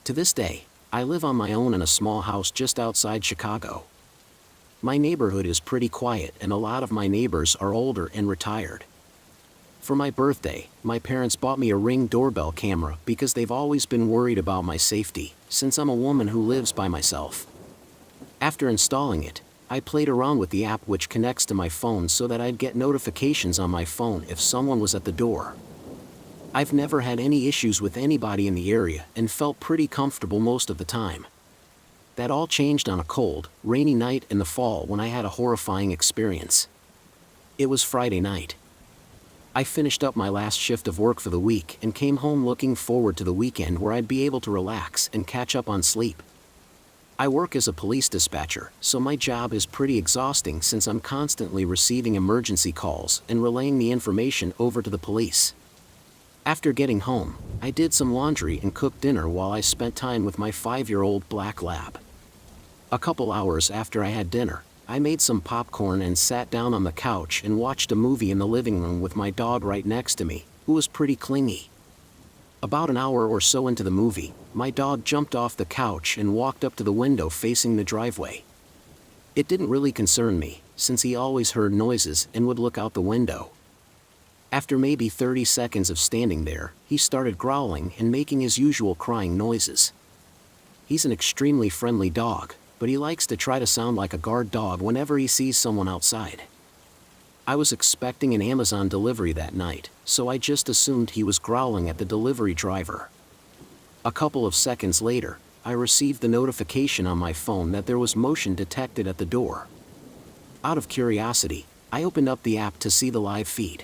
To this day, I live on my own in a small house just outside Chicago. My neighborhood is pretty quiet and a lot of my neighbors are older and retired. For my birthday, my parents bought me a Ring doorbell camera because they've always been worried about my safety, since I'm a woman who lives by myself. After installing it, I played around with the app which connects to my phone so that I'd get notifications on my phone if someone was at the door. I've never had any issues with anybody in the area and felt pretty comfortable most of the time. That all changed on a cold, rainy night in the fall when I had a horrifying experience. It was Friday night. I finished up my last shift of work for the week and came home looking forward to the weekend where I'd be able to relax and catch up on sleep. I work as a police dispatcher, so my job is pretty exhausting since I'm constantly receiving emergency calls and relaying the information over to the police. After getting home, I did some laundry and cooked dinner while I spent time with my 5-year-old black lab. A couple hours after I had dinner, I made some popcorn and sat down on the couch and watched a movie in the living room with my dog right next to me, who was pretty clingy. About an hour or so into the movie, my dog jumped off the couch and walked up to the window facing the driveway. It didn't really concern me, since he always heard noises and would look out the window. After maybe 30 seconds of standing there, he started growling and making his usual crying noises. He's an extremely friendly dog, but he likes to try to sound like a guard dog whenever he sees someone outside. I was expecting an Amazon delivery that night, so I just assumed he was growling at the delivery driver. A couple of seconds later, I received the notification on my phone that there was motion detected at the door. Out of curiosity, I opened up the app to see the live feed.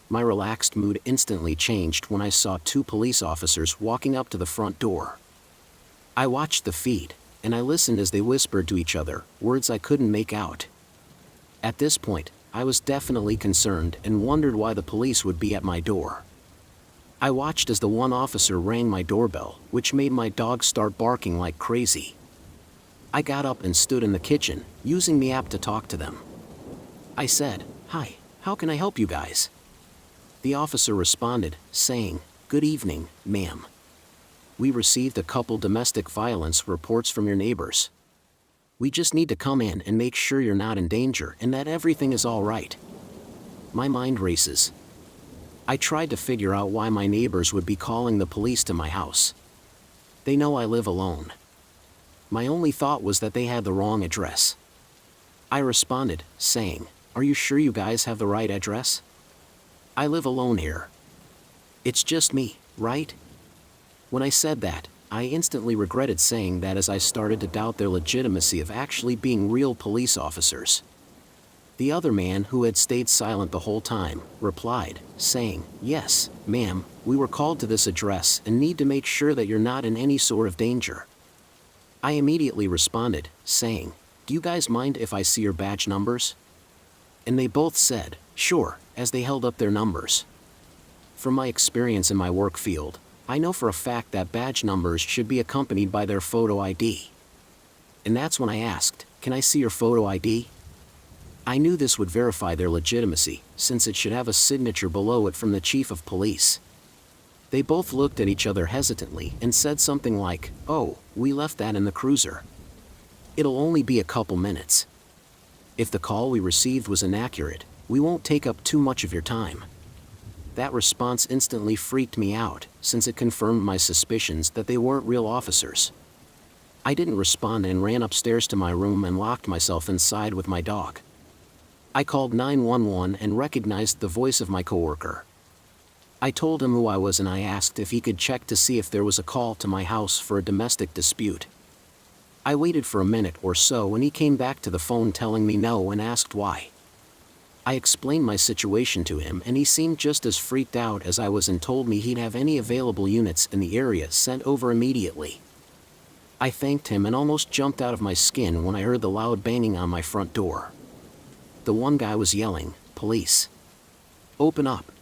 My relaxed mood instantly changed when I saw 2 police officers walking up to the front door. I watched the feed, and I listened as they whispered to each other, words I couldn't make out. At this point, I was definitely concerned and wondered why the police would be at my door. I watched as the one officer rang my doorbell, which made my dog start barking like crazy. I got up and stood in the kitchen, using the app to talk to them. I said, "Hi, how can I help you guys?" The officer responded, saying, "Good evening, ma'am. We received a couple domestic violence reports from your neighbors. We just need to come in and make sure you're not in danger and that everything is all right." My mind races. I tried to figure out why my neighbors would be calling the police to my house. They know I live alone. My only thought was that they had the wrong address. I responded, saying, "Are you sure you guys have the right address? I live alone here. It's just me, right?" When I said that, I instantly regretted saying that as I started to doubt their legitimacy of actually being real police officers. The other man, who had stayed silent the whole time, replied, saying, "Yes, ma'am, we were called to this address and need to make sure that you're not in any sort of danger." I immediately responded, saying, "Do you guys mind if I see your badge numbers?" And they both said, "Sure," as they held up their numbers. From my experience in my work field, I know for a fact that badge numbers should be accompanied by their photo ID. And that's when I asked, "Can I see your photo ID?" I knew this would verify their legitimacy, since it should have a signature below it from the chief of police. They both looked at each other hesitantly and said something like, "Oh, we left that in the cruiser. It'll only be a couple minutes. If the call we received was inaccurate, we won't take up too much of your time." That response instantly freaked me out, since it confirmed my suspicions that they weren't real officers. I didn't respond and ran upstairs to my room and locked myself inside with my dog. I called 911 and recognized the voice of my coworker. I told him who I was and I asked if he could check to see if there was a call to my house for a domestic dispute. I waited for a minute or so and he came back to the phone telling me no and asked why. I explained my situation to him and he seemed just as freaked out as I was and told me he'd have any available units in the area sent over immediately. I thanked him and almost jumped out of my skin when I heard the loud banging on my front door. The one guy was yelling, "Police. Open up."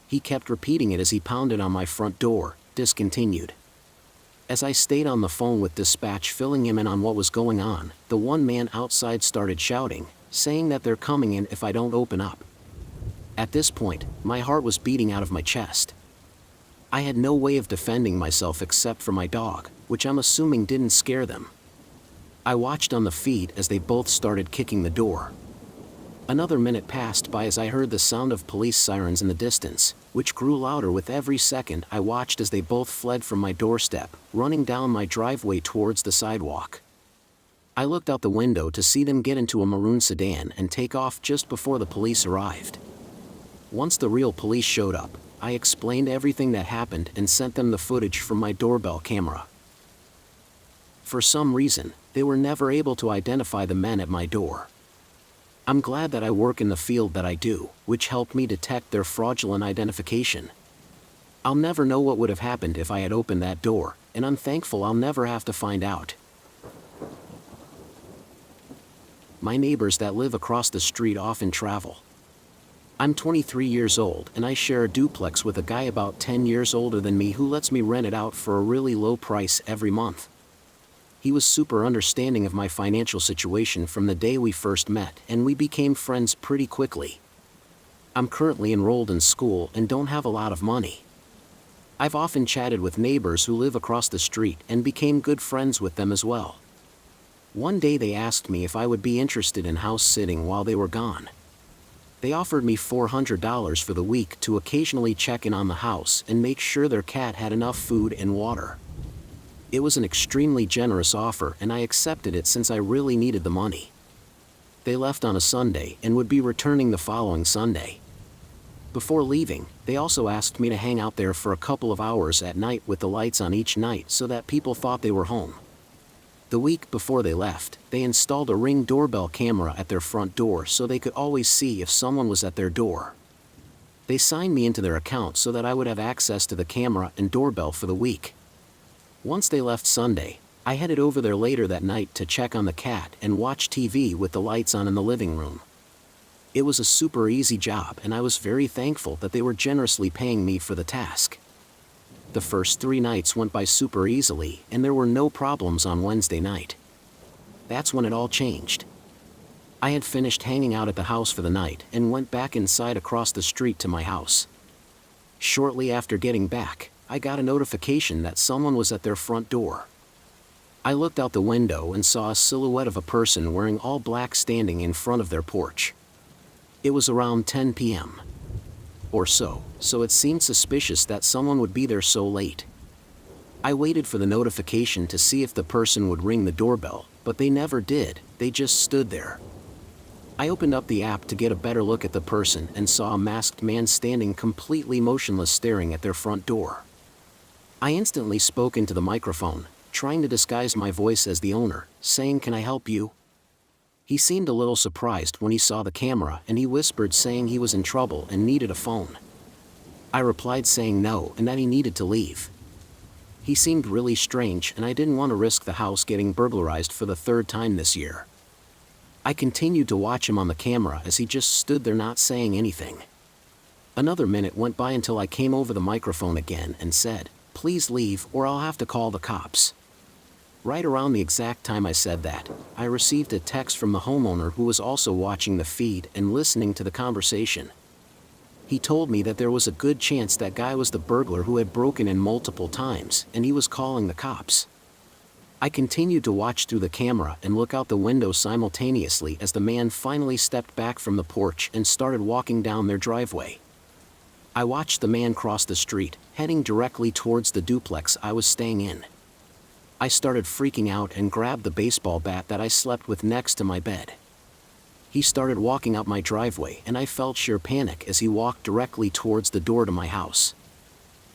He kept repeating it as he pounded on my front door, discontinued. As I stayed on the phone with dispatch filling him in on what was going on, the one man outside started shouting, saying that they're coming in if I don't open up. At this point, my heart was beating out of my chest. I had no way of defending myself except for my dog, which I'm assuming didn't scare them. I watched on the feed as they both started kicking the door. Another minute passed by as I heard the sound of police sirens in the distance, which grew louder with every second I watched as they both fled from my doorstep, running down my driveway towards the sidewalk. I looked out the window to see them get into a maroon sedan and take off just before the police arrived. Once the real police showed up, I explained everything that happened and sent them the footage from my doorbell camera. For some reason, they were never able to identify the men at my door. I'm glad that I work in the field that I do, which helped me detect their fraudulent identification. I'll never know what would have happened if I had opened that door, and I'm thankful I'll never have to find out. My neighbors that live across the street often travel. I'm 23 years old and I share a duplex with a guy about 10 years older than me who lets me rent it out for a really low price every month. He was super understanding of my financial situation from the day we first met, and we became friends pretty quickly. I'm currently enrolled in school and don't have a lot of money. I've often chatted with neighbors who live across the street and became good friends with them as well. One day they asked me if I would be interested in house sitting while they were gone. They offered me $400 for the week to occasionally check in on the house and make sure their cat had enough food and water. It was an extremely generous offer and I accepted it since I really needed the money. They left on a Sunday and would be returning the following Sunday. Before leaving, they also asked me to hang out there for a couple of hours at night with the lights on each night so that people thought they were home. The week before they left, they installed a Ring doorbell camera at their front door so they could always see if someone was at their door. They signed me into their account so that I would have access to the camera and doorbell for the week. Once they left Sunday, I headed over there later that night to check on the cat and watch TV with the lights on in the living room. It was a super easy job and I was very thankful that they were generously paying me for the task. The first 3 nights went by super easily and there were no problems on Wednesday night. That's when it all changed. I had finished hanging out at the house for the night and went back inside across the street to my house. Shortly after getting back, I got a notification that someone was at their front door. I looked out the window and saw a silhouette of a person wearing all black standing in front of their porch. It was around 10 p.m. or so it seemed suspicious that someone would be there so late. I waited for the notification to see if the person would ring the doorbell, but they never did, they just stood there. I opened up the app to get a better look at the person and saw a masked man standing completely motionless staring at their front door. I instantly spoke into the microphone, trying to disguise my voice as the owner, saying, "Can I help you?" He seemed a little surprised when he saw the camera and he whispered saying he was in trouble and needed a phone. I replied saying no and that he needed to leave. He seemed really strange and I didn't want to risk the house getting burglarized for the 3rd time this year. I continued to watch him on the camera as he just stood there not saying anything. Another minute went by until I came over the microphone again and said, "Please leave or I'll have to call the cops." Right around the exact time I said that, I received a text from the homeowner who was also watching the feed and listening to the conversation. He told me that there was a good chance that guy was the burglar who had broken in multiple times and he was calling the cops. I continued to watch through the camera and look out the window simultaneously as the man finally stepped back from the porch and started walking down their driveway. I watched the man cross the street, heading directly towards the duplex I was staying in. I started freaking out and grabbed the baseball bat that I slept with next to my bed. He started walking up my driveway and I felt sheer panic as he walked directly towards the door to my house.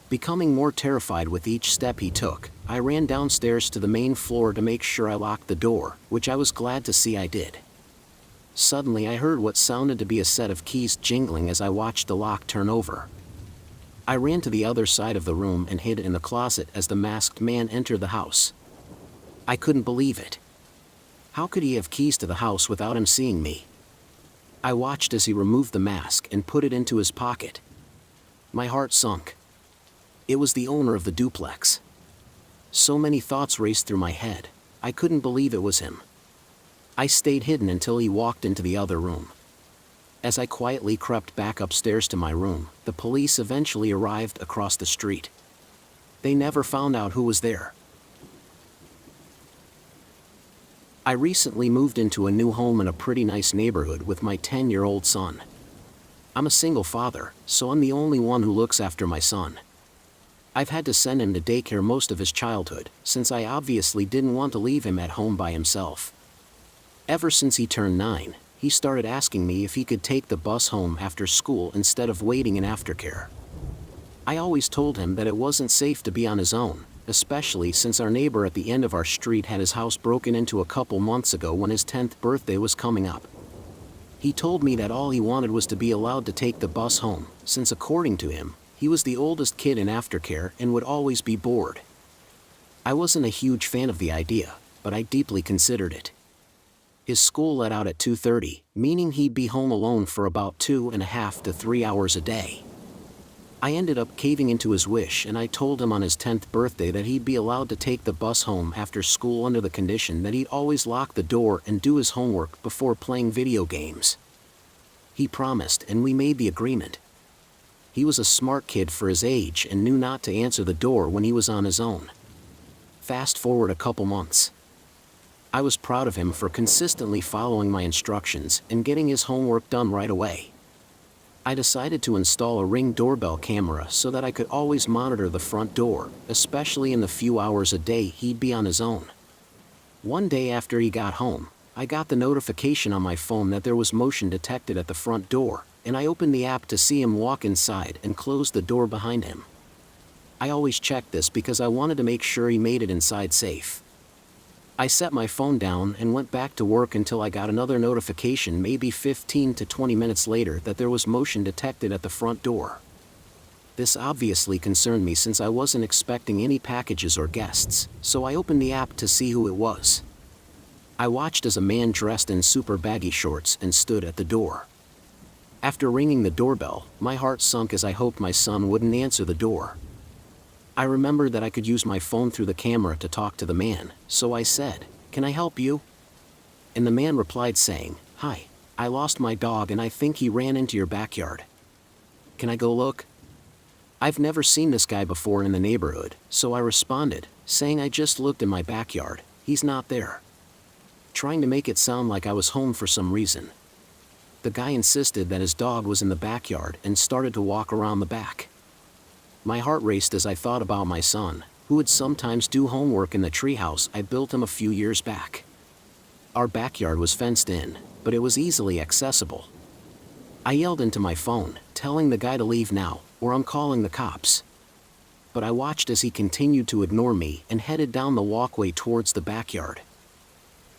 Becoming more terrified with each step he took, I ran downstairs to the main floor to make sure I locked the door, which I was glad to see I did. Suddenly I heard what sounded to be a set of keys jingling as I watched the lock turn over. I ran to the other side of the room and hid in the closet as the masked man entered the house. I couldn't believe it. How could he have keys to the house without him seeing me? I watched as he removed the mask and put it into his pocket. My heart sunk. It was the owner of the duplex. So many thoughts raced through my head. I couldn't believe it was him. I stayed hidden until he walked into the other room. As I quietly crept back upstairs to my room, the police eventually arrived across the street. they never found out who was there. I recently moved into a new home in a pretty nice neighborhood with my 10-year-old son. I'm a single father, so I'm the only one who looks after my son. I've had to send him to daycare most of his childhood, since I obviously didn't want to leave him at home by himself. Ever since he turned 9, he started asking me if he could take the bus home after school instead of waiting in aftercare. I always told him that it wasn't safe to be on his own, especially since our neighbor at the end of our street had his house broken into a couple months ago when his 10th birthday was coming up. He told me that all he wanted was to be allowed to take the bus home, since according to him, he was the oldest kid in aftercare and would always be bored. I wasn't a huge fan of the idea, but I deeply considered it. His school let out at 2:30, meaning he'd be home alone for about 2.5 to 3 hours a day. I ended up caving into his wish, and I told him on his 10th birthday that he'd be allowed to take the bus home after school under the condition that he'd always lock the door and do his homework before playing video games. He promised, and we made the agreement. He was a smart kid for his age and knew not to answer the door when he was on his own. Fast forward a couple months. I was proud of him for consistently following my instructions and getting his homework done right away. I decided to install a Ring doorbell camera so that I could always monitor the front door, especially in the few hours a day he'd be on his own. One day after he got home, I got the notification on my phone that there was motion detected at the front door, and I opened the app to see him walk inside and close the door behind him. I always checked this because I wanted to make sure he made it inside safe. I set my phone down and went back to work until I got another notification maybe 15 to 20 minutes later that there was motion detected at the front door. This obviously concerned me since I wasn't expecting any packages or guests, so I opened the app to see who it was. I watched as a man dressed in super baggy shorts and stood at the door. After ringing the doorbell, my heart sunk as I hoped my son wouldn't answer the door. I remembered that I could use my phone through the camera to talk to the man, so I said, "Can I help you?" And the man replied saying, "Hi, I lost my dog and I think he ran into your backyard. Can I go look?" I've never seen this guy before in the neighborhood, so I responded, saying I just looked in my backyard, he's not there. Trying to make it sound like I was home for some reason. The guy insisted that his dog was in the backyard and started to walk around the back. My heart raced as I thought about my son, who would sometimes do homework in the treehouse I built him a few years back. Our backyard was fenced in, but it was easily accessible. I yelled into my phone, telling the guy to leave now, or I'm calling the cops. But I watched as he continued to ignore me and headed down the walkway towards the backyard.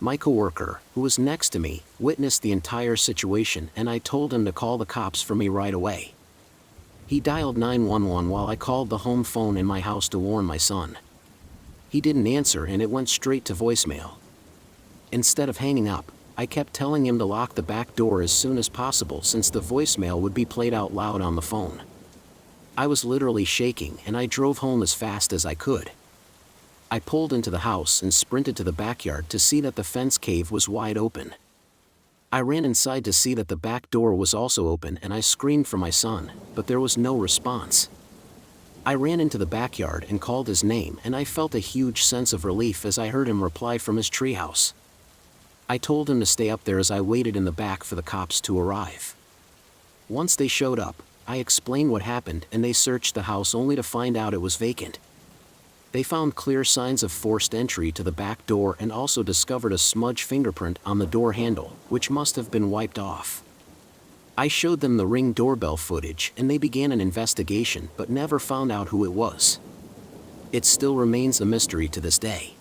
My coworker, who was next to me, witnessed the entire situation, and I told him to call the cops for me right away. He dialed 911 while I called the home phone in my house to warn my son. He didn't answer and it went straight to voicemail. Instead of hanging up, I kept telling him to lock the back door as soon as possible since the voicemail would be played out loud on the phone. I was literally shaking and I drove home as fast as I could. I pulled into the house and sprinted to the backyard to see that the fence cave was wide open. I ran inside to see that the back door was also open and I screamed for my son, but there was no response. I ran into the backyard and called his name and I felt a huge sense of relief as I heard him reply from his treehouse. I told him to stay up there as I waited in the back for the cops to arrive. Once they showed up, I explained what happened and they searched the house only to find out it was vacant. They found clear signs of forced entry to the back door and also discovered a smudge fingerprint on the door handle, which must have been wiped off. I showed them the Ring doorbell footage and they began an investigation but never found out who it was. It still remains a mystery to this day.